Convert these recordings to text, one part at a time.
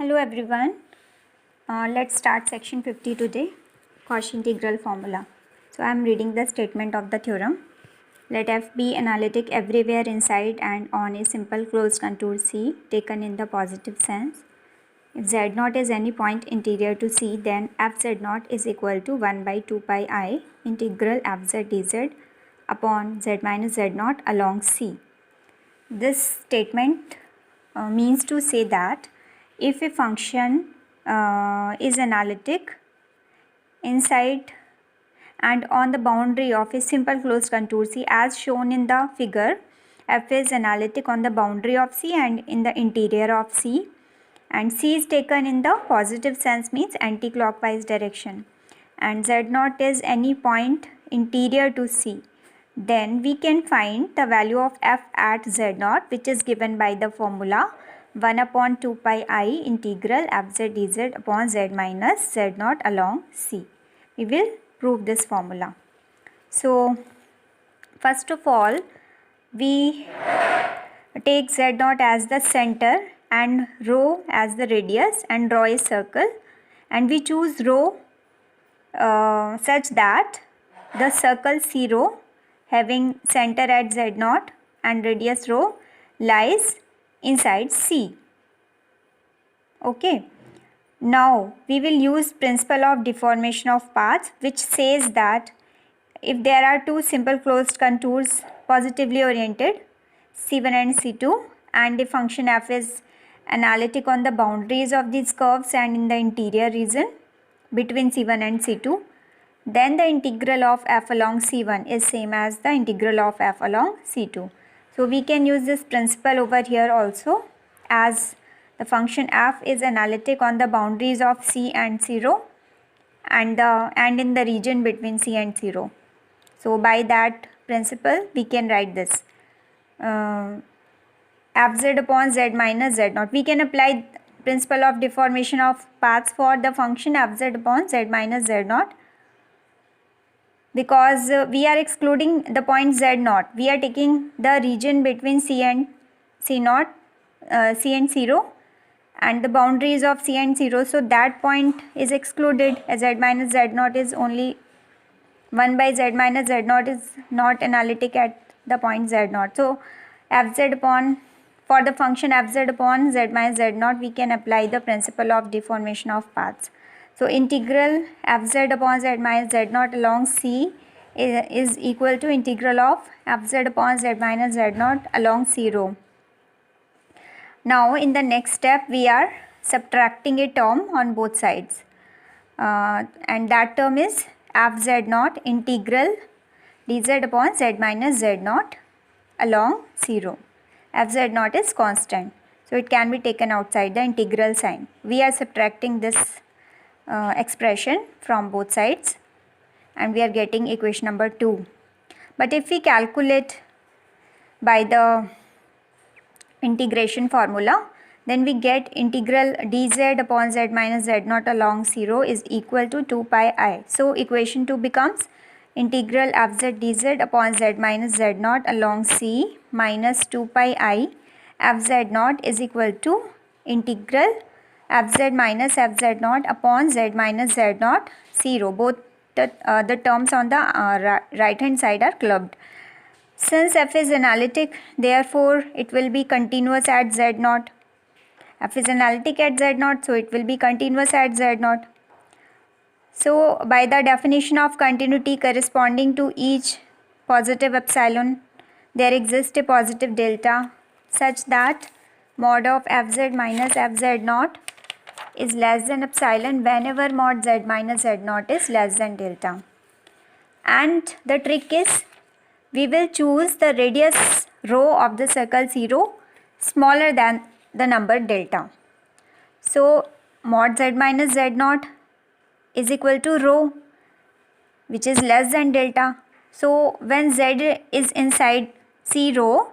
Hello everyone. Let's start section 50 today, Cauchy integral formula. So I am reading the statement of the theorem. Let f be analytic everywhere inside and on a simple closed contour C taken in the positive sense. If z0 is any point interior to C, then fz0 is equal to 1 by 2 pi I integral fz dz upon z minus z0 along C. This statement means to say that if a function is analytic inside and on the boundary of a simple closed contour C as shown in the figure, f is analytic on the boundary of C and in the interior of C, and C is taken in the positive sense, means anti-clockwise direction, and z0 is any point interior to C, then we can find the value of f at z0, which is given by the formula 1 upon 2 pi I integral fz dz upon z minus z0 along C. We will prove this formula. So first of all, we take z0 as the center and rho as the radius and draw a circle, and we choose rho such that the circle C rho having center at z0 and radius rho lies inside C. Okay. Now we will use principle of deformation of paths, which says that if there are two simple closed contours positively oriented C1 and C2 and the function f is analytic on the boundaries of these curves and in the interior region between C1 and C2, then the integral of f along C1 is same as the integral of f along C2. So we can use this principle over here also, as the function f is analytic on the boundaries of C and 0 and in the region between C and 0. So by that principle we can write this fz upon z minus z0. We can apply principle of deformation of paths for the function fz upon z minus z0, because we are excluding the point z0. We are taking the region between C and C0, C and 0 and the boundaries of C and 0. So that point is excluded, as z minus z0 is only 1 by z minus z0 is not analytic at the point z0. So fz upon, for the function fz upon z minus z0, we can apply the principle of deformation of paths. So integral fz upon z minus z0 along C is equal to integral of fz upon z minus z0 along C rho. Now in the next step we are subtracting a term on both sides, and that term is fz0 integral dz upon z minus z0 along C rho. fz0 is constant, so it can be taken outside the integral sign. We are subtracting this expression from both sides and we are getting equation number 2. But if we calculate by the integration formula, then we get integral dz upon z minus z0 along 0 is equal to 2 pi I. So equation 2 becomes integral fz dz upon z minus z0 along C minus 2 pi I fz0 is equal to integral fz minus fz0 upon z minus z0 0. Both the terms on the right hand side are clubbed. Since f is analytic, therefore it will be continuous at z0. F is analytic at z0, so it will be continuous at z0. So by the definition of continuity corresponding to each positive epsilon, there exists a positive delta such that mod of fz minus fz0 is less than epsilon whenever mod z minus z0 is less than delta. And the trick is, we will choose the radius rho of the circle 0 smaller than the number delta. So mod z minus z0 is equal to rho, which is less than delta. So when z is inside C rho,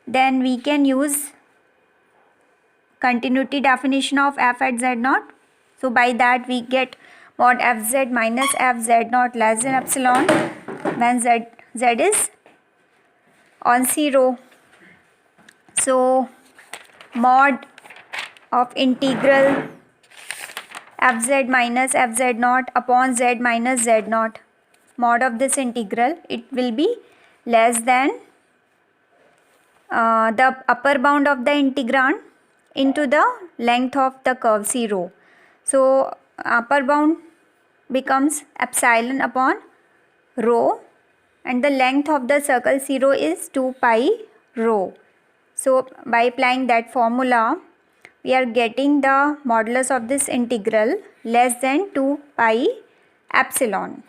then we can use continuity definition of f at z0. So by that we get mod fz minus fz0 less than epsilon when z is on 0. So mod of integral fz minus fz naught upon z minus z naught. Mod of this integral, it will be less than the upper bound of the integrand into the length of the curve C rho. So upper bound becomes epsilon upon rho and the length of the circle C rho is 2 pi rho. So by applying that formula, we are getting the modulus of this integral less than 2 pi epsilon.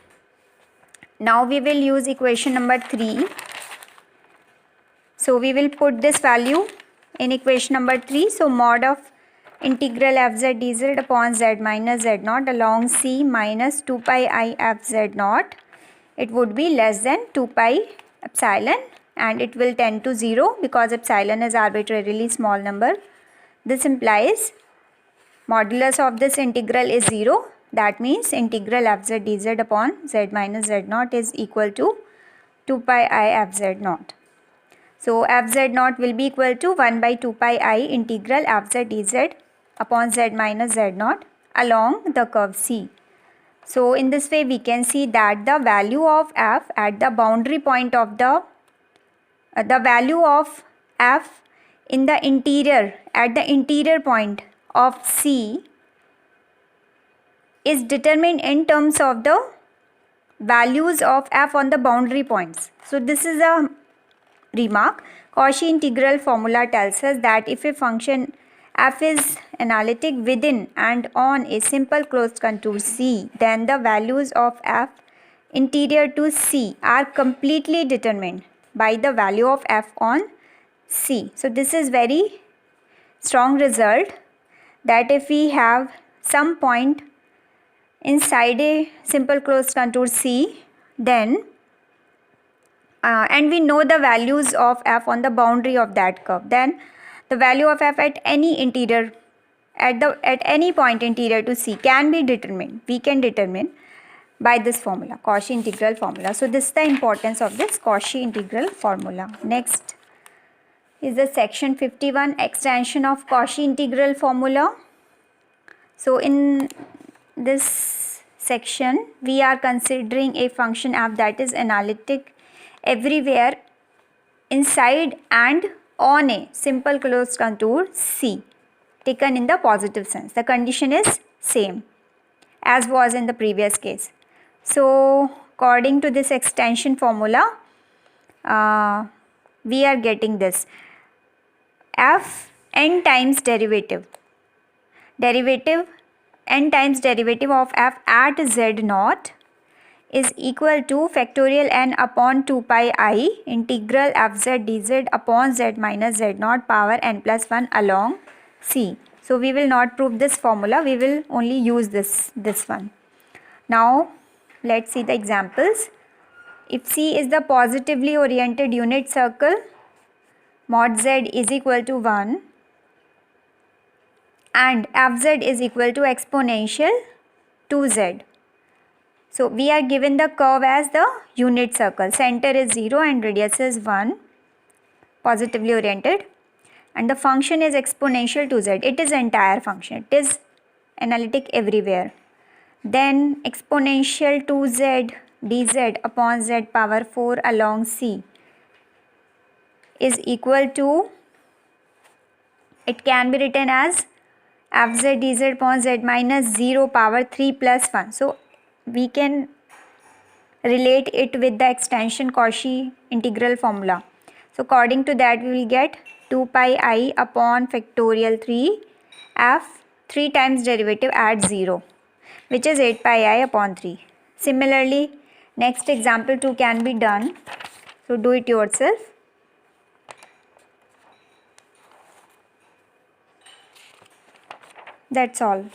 Now we will use equation number 3. So we will put this value in equation number 3. So mod of integral fz dz upon z minus z naught along C minus 2 pi I fz naught, it would be less than 2 pi epsilon and it will tend to 0 because epsilon is arbitrarily small number. This implies modulus of this integral is 0. That means integral fz dz upon z minus z naught is equal to 2 pi I fz naught. So fz naught will be equal to 1 by 2 pi I integral fz dz upon z minus z naught along the curve C. So in this way we can see that the value of f at the boundary point of the value of f in the interior at the interior point of C is determined in terms of the values of f on the boundary points. So this is a remark. Cauchy integral formula tells us that if a function f is analytic within and on a simple closed contour C, then the values of f interior to C are completely determined by the value of f on C. So this is very strong result that if we have some point inside a simple closed contour C, then and we know the values of f on the boundary of that curve, then the value of f at any interior at any point interior to C can be determined. We can determine by this formula, Cauchy integral formula. So this is the importance of this Cauchy integral formula. Next is the section 51, extension of Cauchy integral formula. So in this section we are considering a function f that is analytic everywhere inside and on a simple closed contour C, taken in the positive sense. The condition is same as was in the previous case. So according to this extension formula, we are getting this f n times derivative n times derivative of f at z naught is equal to factorial n upon 2 pi I integral fz dz upon z minus z naught power n plus 1 along C. So we will not prove this formula, we will only use this one. Now let's see the examples. If C is the positively oriented unit circle, mod z is equal to 1 and fz is equal to exponential 2z. So we are given the curve as the unit circle, center is 0 and radius is 1, positively oriented, and the function is exponential 2z. It is entire function, it is analytic everywhere. Then exponential 2z dz upon z power 4 along C is equal to, it can be written as fz dz upon z minus 0 power 3 plus 1. So we can relate it with the extension Cauchy integral formula. So according to that we will get 2 pi I upon factorial 3 f 3 times derivative at 0, which is 8 pi I upon 3. Similarly, next example 2 can be done. So do it yourself. That's all.